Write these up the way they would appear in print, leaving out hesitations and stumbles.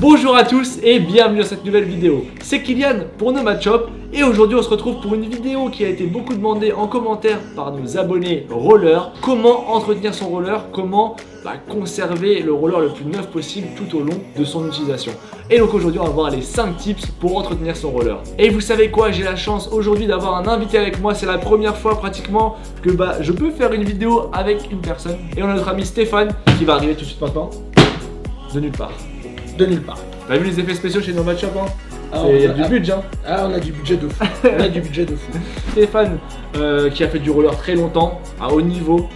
Bonjour à tous et bienvenue dans cette nouvelle vidéo. C'est Kylian pour Nomad Shop et aujourd'hui on se retrouve pour une vidéo qui a été beaucoup demandée en commentaire par nos abonnés rollers. Comment entretenir son roller, comment conserver le roller le plus neuf possible tout au long de son utilisation. Et donc aujourd'hui on va voir les 5 tips pour entretenir son roller. Et vous savez quoi, j'ai la chance aujourd'hui d'avoir un invité avec moi. C'est la première fois pratiquement que je peux faire une vidéo avec une personne. Et on a notre ami Stéphane qui va arriver tout de suite maintenant. De nulle part. De nulle part. T'as vu les effets spéciaux chez Nomad Shop, hein? Il y a du budget. On a du budget de fou. On a du budget de fou. Stéphane qui a fait du roller très longtemps, à haut niveau.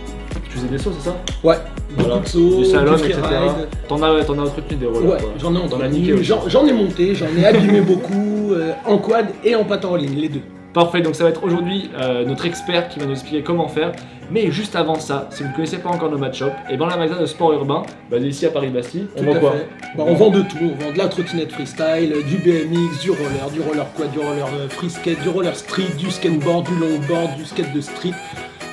Tu faisais des sauts, c'est ça? Ouais. Voilà. Beaucoup de sauts, du salon, du etc. freeride. T'en as entretenu des rollers? Ouais, quoi. j'en ai niqué entretenu. aussi. J'en ai monté, j'en ai abîmé beaucoup en quad et en patin en ligne, les deux. Parfait, donc ça va être aujourd'hui notre expert qui va nous expliquer comment faire. Mais juste avant ça, si vous ne connaissez pas encore Nomad Shop, et dans la magasin de sport urbain, basé ici à Paris-Bastille, on vend quoi? On vend de tout, on vend de la trottinette freestyle, du BMX, du roller quad, du roller free skate, du roller street, du skateboard, du longboard, du skate de street.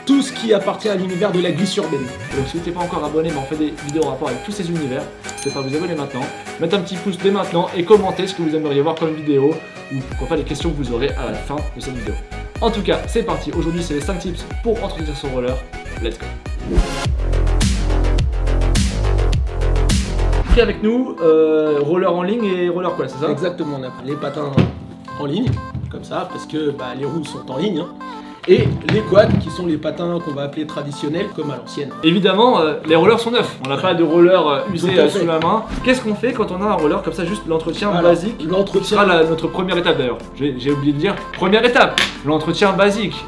Tout ce qui appartient à l'univers de la glisse urbaine. Donc si vous n'êtes pas encore abonné, on fait des vidéos en rapport avec tous ces univers. N'hésitez pas à vous abonner maintenant, mettre un petit pouce dès maintenant et commenter ce que vous aimeriez voir comme vidéo ou pourquoi pas les questions que vous aurez à la fin de cette vidéo. En tout cas, c'est parti. Aujourd'hui, c'est les 5 tips pour entretenir son roller. Let's go. Qui avec nous, roller en ligne et roller quoi, c'est ça? Exactement, on a les patins en ligne, comme ça, parce que les roues sont en ligne. Et les quads qui sont les patins qu'on va appeler traditionnels comme à l'ancienne. Évidemment, les rollers sont neufs. On n'a pas de roller usé sous la main. Qu'est-ce qu'on fait quand on a un roller comme ça, juste l'entretien basique? L'entretien sera notre première étape d'ailleurs. J'ai oublié de dire, première étape, l'entretien basique.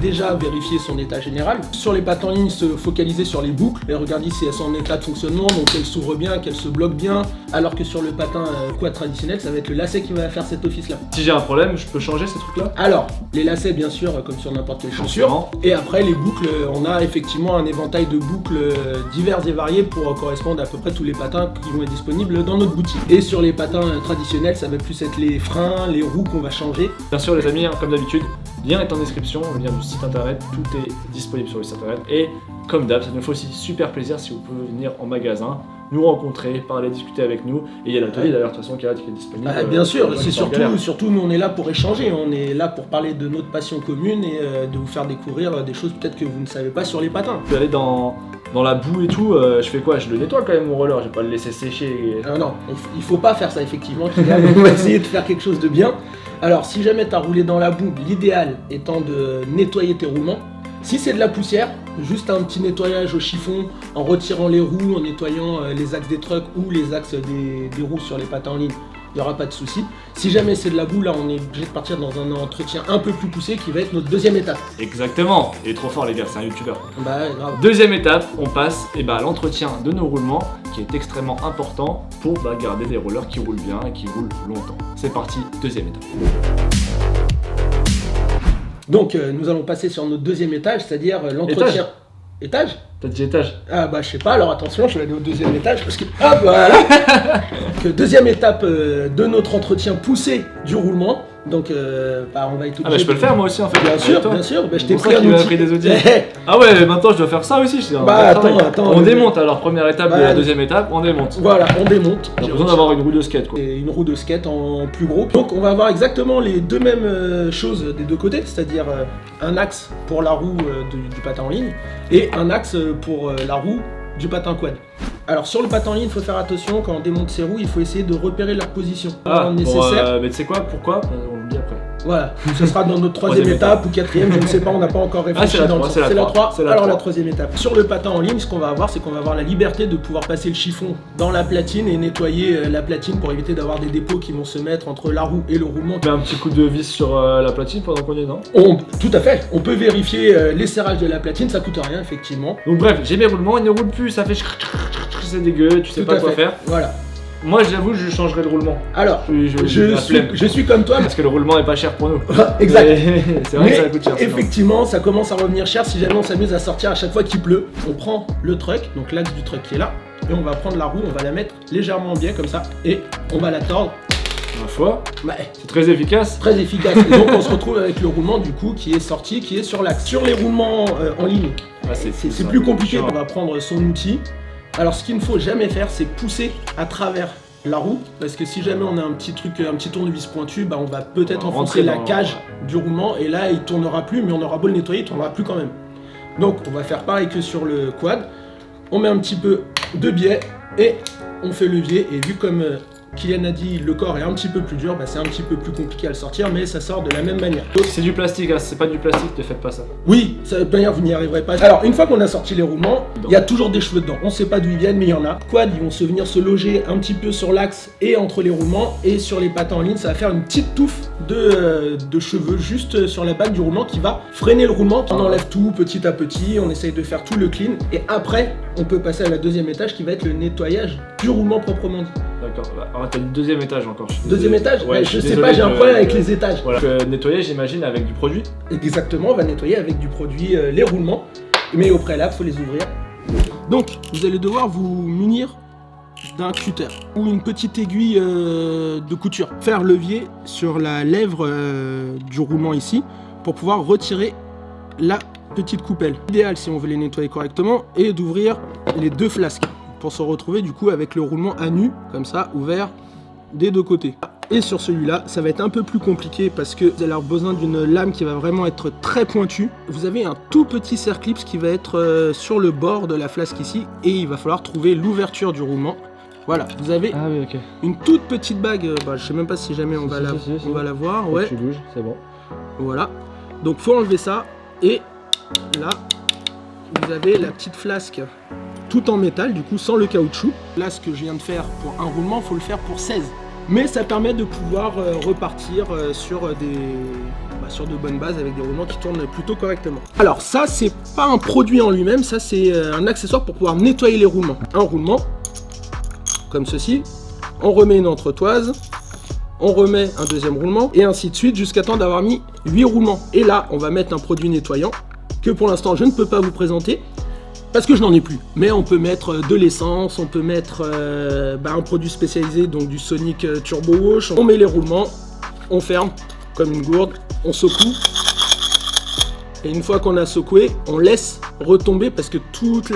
Déjà vérifier son état général. Sur les patins en ligne, se focaliser sur les boucles et regarder si elles sont en état de fonctionnement, donc qu'elles s'ouvrent bien, qu'elles se bloquent bien, alors que sur le patin quad traditionnel, ça va être le lacet qui va faire cet office-là. Si j'ai un problème, je peux changer ces trucs-là? Alors, les lacets, bien sûr, comme sur n'importe quelle chaussure. Et après, les boucles, on a effectivement un éventail de boucles diverses et variées pour correspondre à peu près tous les patins qui vont être disponibles dans notre boutique. Et sur les patins traditionnels, ça va plus être les freins, les roues qu'on va changer. Bien sûr, les amis, comme d'habitude, lien est en description, le lien du site internet, tout est disponible sur le site internet. Et comme d'hab, ça nous fait aussi super plaisir si vous pouvez venir en magasin, nous rencontrer, parler, discuter avec nous. Et il y a l'atelier d'ailleurs, de toute façon, qui est disponible. Bien sûr, c'est surtout nous on est là pour échanger, on est là pour parler de notre passion commune et de vous faire découvrir des choses peut-être que vous ne savez pas sur les patins. Je peux aller dans la boue et tout, je fais quoi? Je le nettoie quand même mon roller, je vais pas le laisser sécher. Non, il faut pas faire ça effectivement, on va essayer de faire quelque chose de bien. Alors si jamais tu as roulé dans la boue, l'idéal étant de nettoyer tes roulements. Si c'est de la poussière, juste un petit nettoyage au chiffon en retirant les roues, en nettoyant les axes des trucks ou les axes des roues sur les patins en ligne, il n'y aura pas de souci. Si jamais c'est de la boue, là on est obligé de partir dans un entretien un peu plus poussé qui va être notre deuxième étape. Exactement, il est trop fort les gars, c'est un youtubeur. Grave. Deuxième étape, on passe à l'entretien de nos roulements qui est extrêmement important pour garder des rollers qui roulent bien et qui roulent longtemps. C'est parti, deuxième étape. Donc nous allons passer sur notre deuxième étage, c'est-à-dire l'entretien. Étage? T'as dit étage? Je sais pas, alors attention, je vais aller au deuxième étage parce que... voilà. Deuxième étape de notre entretien poussé du roulement. Donc on va être obligé je peux le faire moi aussi en fait. Bien sûr, je t'ai pris un outil. Des outils. Ah ouais, maintenant je dois faire ça aussi. Attends. On démonte alors, première étape de la deuxième étape, on démonte. Voilà, on démonte. J'ai besoin d'avoir une roue de skate quoi. Et une roue de skate en plus gros. Donc on va avoir exactement les deux mêmes choses des deux côtés, c'est-à-dire un axe pour la roue du patin en ligne et un axe pour la roue du patin quad. Alors sur le patin en ligne, il faut faire attention quand on démonte ses roues, il faut essayer de repérer leur position nécessaire. Mais tu sais quoi, pourquoi? On le dit après. Voilà, ce sera dans notre troisième étape ou quatrième, je ne sais pas, on n'a pas encore réfléchi dans le sens. C'est la 3. Alors la troisième étape. Sur le patin en ligne, ce qu'on va avoir, c'est qu'on va avoir la liberté de pouvoir passer le chiffon dans la platine et nettoyer la platine pour éviter d'avoir des dépôts qui vont se mettre entre la roue et le roulement. Tu mets un petit coup de vis sur la platine pendant qu'on y est, non? Tout à fait, on peut vérifier les serrages de la platine, ça coûte rien effectivement. Donc bref, j'ai mes roulements, ils ne roulent plus, ça fait c'est dégueu, tu sais pas quoi faire. Voilà. Moi j'avoue, je changerai de roulement. Alors, je suis comme toi. Parce que le roulement est pas cher pour nous. Exact. C'est vrai que ça coûte cher. Effectivement, ça commence à revenir cher si jamais on s'amuse à sortir à chaque fois qu'il pleut. On prend le truck, donc l'axe du truck qui est là, et on va prendre la roue, on va la mettre légèrement en biais comme ça, et on va la tordre. Ma foi, c'est très efficace. Très efficace. Et donc on se retrouve avec le roulement du coup qui est sorti, qui est sur l'axe. Sur les roulements en ligne, c'est plus compliqué. On va prendre son outil Alors ce qu'il ne faut jamais faire, c'est pousser à travers la roue, parce que si jamais on a un petit tournevis pointu, bah on va peut-être enfoncer la cage du roulement et là il tournera plus, mais on aura beau le nettoyer, il tournera plus quand même. Donc on va faire pareil que sur le quad, on met un petit peu de biais et on fait levier, et vu comme Kylian a dit, le corps est un petit peu plus dur, bah c'est un petit peu plus compliqué à le sortir, mais ça sort de la même manière. C'est du plastique, hein, c'est pas du plastique, ne faites pas ça. Oui, ça de toute manière vous n'y arriverez pas. Alors une fois qu'on a sorti les roulements, il y a toujours des cheveux dedans. On sait pas d'où ils viennent, mais il y en a. Quad, ils vont venir se loger un petit peu sur l'axe et entre les roulements, et sur les patins en ligne, ça va faire une petite touffe de cheveux juste sur la bague du roulement qui va freiner le roulement. On enlève tout petit à petit, on essaye de faire tout le clean, et après on peut passer à la deuxième étage qui va être le nettoyage du roulement proprement dit. D'accord, alors t'as le deuxième étage encore. Deuxième étage? Ouais, je sais pas, j'ai un problème avec les étages. Voilà. Nettoyer, j'imagine, avec du produit. Exactement, on va nettoyer avec du produit les roulements, mais au préalable, faut les ouvrir. Donc, vous allez devoir vous munir d'un cutter ou une petite aiguille de couture. Faire levier sur la lèvre du roulement ici pour pouvoir retirer la petite coupelle. L'idéal, si on veut les nettoyer correctement, est d'ouvrir les deux flasques pour se retrouver du coup avec le roulement à nu, comme ça, ouvert des deux côtés. Et sur celui-là, ça va être un peu plus compliqué parce que vous allez avoir besoin d'une lame qui va vraiment être très pointue. Vous avez un tout petit circlips qui va être sur le bord de la flasque ici, et il va falloir trouver l'ouverture du roulement. Voilà, vous avez une toute petite bague, je sais même pas si jamais on va la voir. Ouais. Tu bouges, c'est bon. Voilà, donc faut enlever ça, et là, vous avez la petite flasque tout en métal, du coup sans le caoutchouc. Là, ce que je viens de faire pour un roulement, faut le faire pour 16. Mais ça permet de pouvoir repartir sur de bonnes bases avec des roulements qui tournent plutôt correctement. Alors ça, c'est pas un produit en lui-même, ça c'est un accessoire pour pouvoir nettoyer les roulements. Un roulement, comme ceci, on remet une entretoise, on remet un deuxième roulement, et ainsi de suite jusqu'à temps d'avoir mis 8 roulements. Et là, on va mettre un produit nettoyant que pour l'instant je ne peux pas vous présenter, parce que je n'en ai plus. Mais on peut mettre de l'essence, on peut mettre un produit spécialisé, donc du Sonic Turbo Wash. On met les roulements, on ferme comme une gourde, on secoue. Et une fois qu'on a secoué, on laisse retomber parce que toute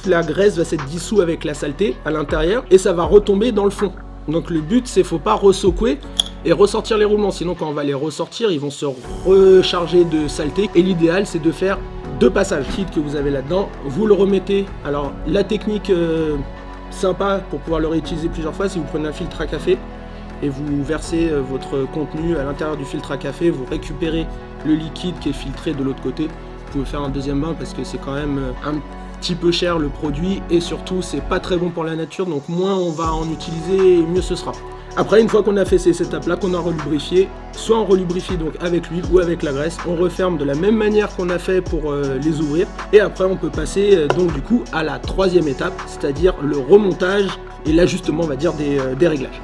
la graisse va s'être dissoute avec la saleté à l'intérieur et ça va retomber dans le fond. Donc le but, c'est faut pas ressecouer et ressortir les roulements. Sinon, quand on va les ressortir, ils vont se recharger de saleté. Et l'idéal, c'est de faire 2 passages. Le kit que vous avez là-dedans, vous le remettez. Alors la technique sympa pour pouvoir le réutiliser plusieurs fois, si vous prenez un filtre à café et vous versez votre contenu à l'intérieur du filtre à café, vous récupérez le liquide qui est filtré de l'autre côté. Vous pouvez faire un deuxième bain parce que c'est quand même un petit peu cher le produit, et surtout c'est pas très bon pour la nature, donc moins on va en utiliser, mieux ce sera. Après, une fois qu'on a fait ces étapes là, qu'on a relubrifié, soit on relubrifie donc avec l'huile ou avec la graisse, on referme de la même manière qu'on a fait pour les ouvrir, et après on peut passer donc du coup à la 3e étape, c'est-à-dire le remontage et l'ajustement, on va dire, des réglages.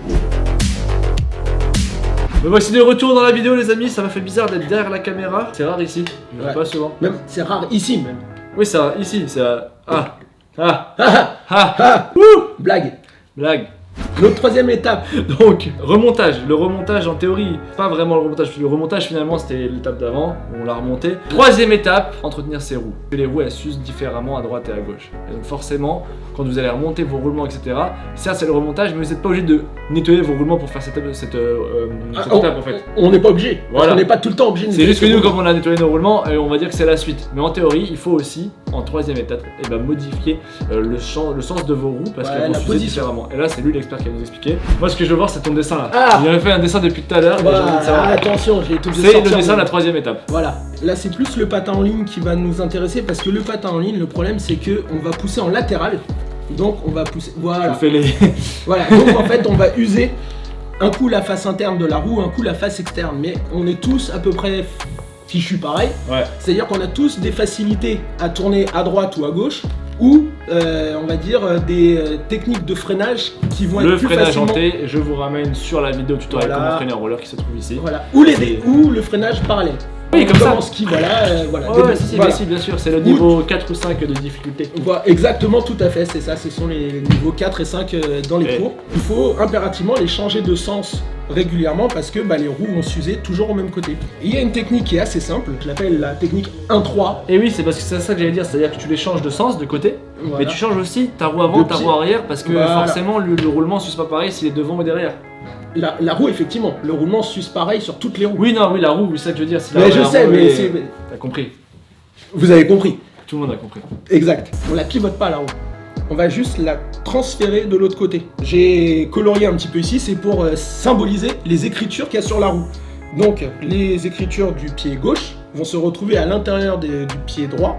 Me voici de retour dans la vidéo, les amis. Ça m'a fait bizarre d'être derrière la caméra, c'est rare ici, je pas souvent. Même c'est rare ici même. Oui, c'est rare ici, c'est blague. Notre 3e étape. Donc, remontage. Le remontage, en théorie, pas vraiment le remontage. Le remontage, finalement, c'était l'étape d'avant. On l'a remonté. 3e étape, entretenir ses roues. Que les roues, elles s'usent différemment à droite et à gauche. Et donc, forcément, quand vous allez remonter vos roulements, etc., certes, c'est le remontage, mais vous n'êtes pas obligé de nettoyer vos roulements pour faire cette étape, en fait. On n'est pas obligé. Voilà. On n'est pas tout le temps obligé de nettoyer. C'est juste que nous, comme on a nettoyé nos roulements, on va dire que c'est la suite. Mais en théorie, il faut aussi, en 3e étape, modifier le sens de vos roues parce qu'elles vont s'user différemment. Et là, c'est lui l'expert qui va nous expliquer. Moi, ce que je veux voir, c'est ton dessin là. Il avait fait un dessin depuis tout à l'heure. Attention, j'ai tout. C'est le dessin de la 3e étape. Voilà. Là, c'est plus le patin en ligne qui va nous intéresser parce que le patin en ligne, le problème, c'est que on va pousser en latéral. Donc, on va pousser. Voilà. Je fais les. Voilà. Donc, en fait, on va user un coup la face interne de la roue, un coup la face externe. Mais on est tous à peu près fichus pareil. Ouais. C'est-à-dire qu'on a tous des facilités à tourner à droite ou à gauche, ou on va dire des techniques de freinage qui vont être plus facilement... Le freinage en T, je vous ramène sur la vidéo tutoriel comment freiner un roller qui se trouve ici. Voilà. Ou le freinage parallèle. Oui, comme ça. Comme en ski, voilà. Ouais, si, bien sûr, c'est le niveau 4 ou 5 de difficulté. Voilà, exactement, tout à fait, c'est ça, ce sont les niveaux 4 et 5 dans les cours. Il faut impérativement les changer de sens régulièrement parce que les roues vont s'user toujours au même côté. Et il y a une technique qui est assez simple, je l'appelle la technique 1-3. Et oui, c'est parce que c'est ça que j'allais dire, c'est-à-dire que tu les changes de sens, de côté, Voilà. mais tu changes aussi ta roue avant, ta roue arrière, parce que forcément le roulement ne s'use pas pareil s'il est devant ou derrière. La roue, effectivement, le roulement s'use pareil sur toutes les roues. Oui, la roue, c'est ça que je veux dire. Mais je sais, mais c'est... T'as compris. Vous avez compris. Tout le monde a compris. Exact. On la pivote pas la roue. On va juste la transférer de l'autre côté. J'ai colorié un petit peu ici, c'est pour symboliser les écritures qu'il y a sur la roue. Donc, les écritures du pied gauche vont se retrouver à l'intérieur du pied droit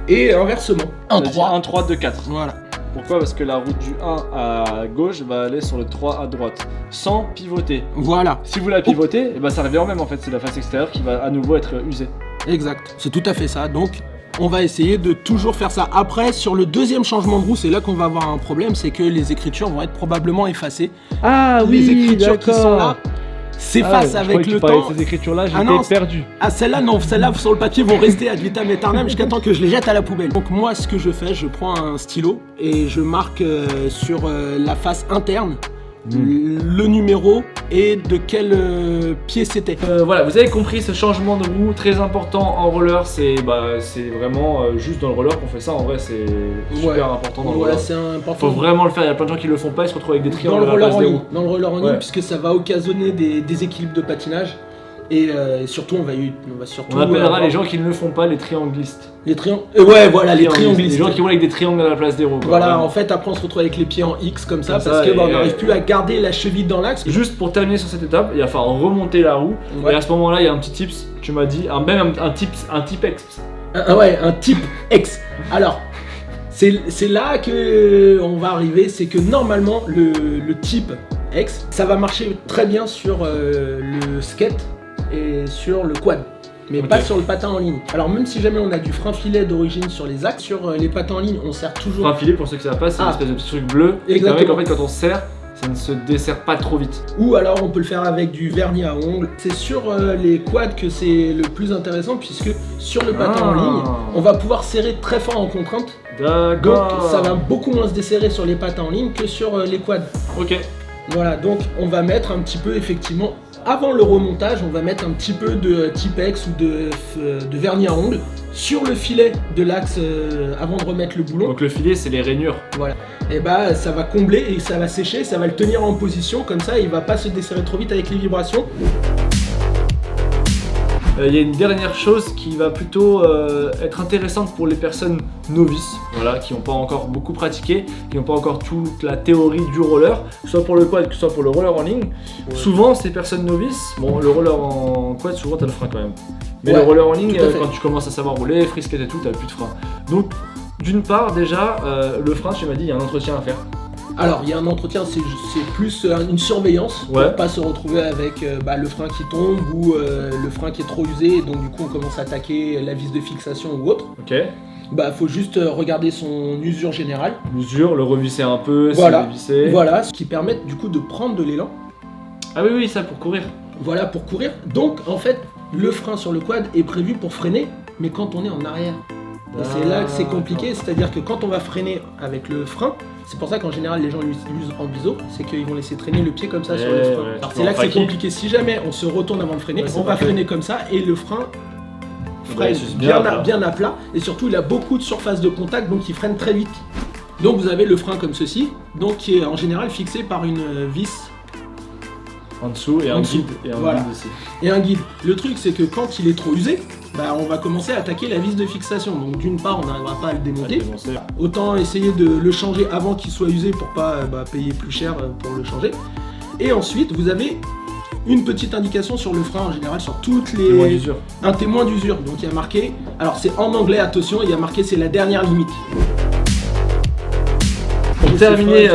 et inversement. 1-3. 1-3, 2-4. Voilà. Pourquoi? Parce que la roue du 1 à gauche va aller sur le 3 à droite, sans pivoter. Voilà. Si vous la pivotez, ça revient au même en fait, c'est la face extérieure qui va à nouveau être usée. Exact. C'est tout à fait ça. Donc, on va essayer de toujours faire ça. Après, sur le deuxième changement de roue, c'est là qu'on va avoir un problème, c'est que les écritures vont être probablement effacées. Ah les écritures qui sont là s'effacent avec le temps. Ces écritures-là, j'étais perdu. Ah, celles-là, non, celles-là sur le papier vont rester ad vitam aeternam jusqu'à temps que je les jette à la poubelle. Donc moi, ce que je fais, je prends un stylo et je marque sur la face interne le numéro et de quel pied c'était. Voilà, vous avez compris ce changement de roue très important en roller, c'est vraiment juste dans le roller qu'on fait ça. En vrai, c'est super important dans le roller. C'est important. Faut vraiment le faire. Il y a plein de gens qui le font pas, ils se retrouvent avec des triangles dans à la place des roues. Dans le roller en ligne, puisque ça va occasionner des déséquilibres de patinage. Et surtout, on va surtout. On appellera les gens qui ne le font pas les trianglistes. Les triangles. Ouais, voilà, les trianglistes. Les gens qui roulent avec des triangles à la place des roues. Voilà, en fait, après, on se retrouve avec les pieds en X comme ça, parce que on n'arrive plus à garder la cheville dans l'axe. Juste pour terminer sur cette étape, il va falloir remonter la roue. Et à ce moment-là, il y a un petit tips. Tu m'as dit, même un type X. Un type X. Alors. C'est là que on va arriver, c'est que normalement le type X, ça va marcher très bien sur le skate et sur le quad, mais pas sur le patin en ligne. Alors même si jamais on a du frein filet d'origine sur les axes, sur les patins en ligne, on sert toujours... Frein filet, pour ceux qui ne savent pas, c'est une espèce de petit truc bleu. Exactement. Qui permet qu'en fait quand on serre, ça ne se desserre pas trop vite. Ou alors on peut le faire avec du vernis à ongles. C'est sur les quads que c'est le plus intéressant, puisque sur le patin en ligne, on va pouvoir serrer très fort en contrainte. D'accord. Donc ça va beaucoup moins se desserrer sur les patins en ligne que sur les quads. Ok. Voilà, donc on va mettre un petit peu effectivement, avant le remontage, on va mettre un petit peu de Tipex ou de vernis à ongles sur le filet de l'axe avant de remettre le boulon. Donc le filet, c'est les rainures. Voilà. Et ça va combler et ça va sécher, ça va le tenir en position, comme ça il va pas se desserrer trop vite avec les vibrations. Il y a une dernière chose qui va plutôt être intéressante pour les personnes novices, voilà, qui n'ont pas encore beaucoup pratiqué, qui n'ont pas encore toute la théorie du roller, soit pour le quad, que ce soit pour le roller en ligne. Ouais. Souvent, ces personnes novices, bon, le roller en quad, souvent t'as le frein quand même. Mais le roller en ligne, quand tu commences à savoir rouler, free skate et tout, t'as plus de frein. Donc, d'une part, déjà, le frein, tu m'as dit, il y a un entretien à faire. Alors, il y a un entretien, c'est plus une surveillance pour pas se retrouver avec le frein qui tombe ou le frein qui est trop usé, et donc du coup on commence à attaquer la vis de fixation ou autre. Ok. Faut juste regarder son usure générale. L'usure, le revisser un peu, voilà. Visser. Voilà, ce qui permet du coup de prendre de l'élan. Ah oui, ça pour courir. Voilà, pour courir. Donc en fait, le frein sur le quad est prévu pour freiner, mais quand on est en arrière. Et c'est là que c'est compliqué, c'est-à-dire que quand on va freiner avec le frein, c'est pour ça qu'en général les gens l'utilisent en biseau, c'est qu'ils vont laisser traîner le pied comme ça sur le frein. Alors c'est là que c'est compliqué, si jamais on se retourne avant de freiner, on va freiner comme ça et le frein freine bien à plat et surtout il a beaucoup de surface de contact donc il freine très vite. Donc vous avez le frein comme ceci, donc qui est en général fixé par une vis en dessous et un guide et un guide aussi. Et un guide. Le truc c'est que quand il est trop usé, on va commencer à attaquer la vis de fixation. Donc d'une part on n'arrivera pas à le démonter. Autant essayer de le changer avant qu'il soit usé pour pas payer plus cher pour le changer. Et ensuite vous avez une petite indication sur le frein en général sur toutes les... Témoin d'usure. Un témoin d'usure. Donc il y a marqué, alors c'est en anglais attention, il y a marqué c'est la dernière limite. Pour terminer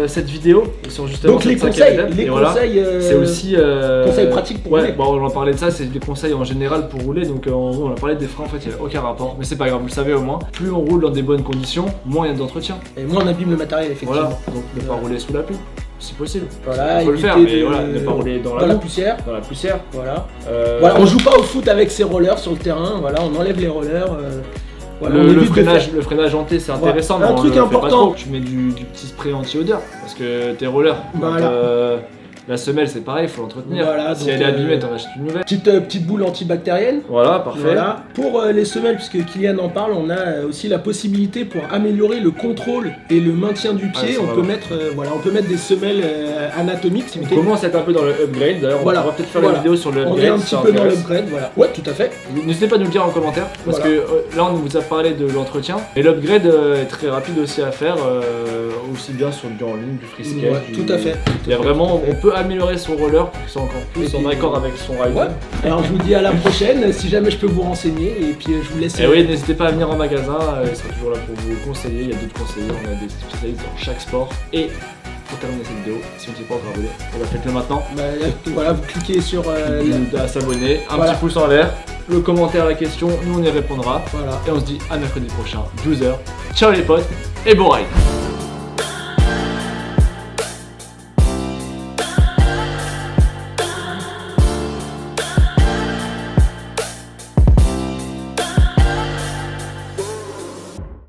cette vidéo sur justement donc les conseils, c'est aussi conseils pratiques pour rouler. Bon, on en parlait de ça, c'est des conseils en général pour rouler. Donc on a parlé des freins, en fait il n'y a aucun rapport, mais c'est pas grave, vous le savez au moins. Plus on roule dans des bonnes conditions, moins il y a d'entretien. Et moins on abîme le matériel effectivement. Voilà, donc ne pas rouler sous la pluie. si possible. Voilà, on peut le faire, éviter mais de- voilà, ne pas rouler dans la Dans la boue, poussière. dans la poussière. Voilà. Euh, Voilà, on joue pas au foot avec ses rollers sur le terrain, voilà, on enlève les rollers. Voilà, on le évite de faire- freinage hanté c'est intéressant, Ouais. mais Un on truc le fait pas important. trop. Tu mets du petit spray anti-odeur parce que tes rollers, Voilà. la semelle c'est pareil, il faut l'entretenir. Voilà, Si donc, elle est abîmée, t'en achètes une nouvelle. Petite boule antibactérienne. Voilà, parfait. Voilà. Pour les semelles, puisque Kylian en parle, on a aussi la possibilité pour améliorer le contrôle et le maintien du pied. Ouais, on ça peut va. mettre, on peut mettre des semelles anatomiques. On commence à être un peu dans le upgrade, d'ailleurs Voilà. on va peut-être faire Voilà. la vidéo sur le On upgrade. est un si petit ça peu dans intéresse. l'upgrade, voilà. Ouais, tout à fait. N'hésitez pas à nous le dire en commentaire, parce Voilà. que là on vous a parlé de l'entretien, et l'upgrade est très rapide aussi à faire, aussi bien sur du en ligne, du freeskate. Ouais, tout à fait. Il y a vraiment, on peut améliorer son roller pour qu'il soit encore plus Et en puis, accord avec son rider. Ouais. Alors je vous dis à la prochaine, si jamais je peux vous renseigner, et puis je vous laisse. Et oui, n'hésitez pas à venir en magasin, il sera toujours là pour vous conseiller, il y a d'autres conseillers, on a des spécialistes dans chaque sport. Et pour terminer cette vidéo, si on ne s'est pas encore abonné, faites-le maintenant. Bah, voilà, vous cliquez sur À s'abonner, un Voilà. petit pouce en l'air, le commentaire à la question, nous on y répondra. voilà. Et on se dit à mercredi prochain, 12h. Ciao les potes et bon ride.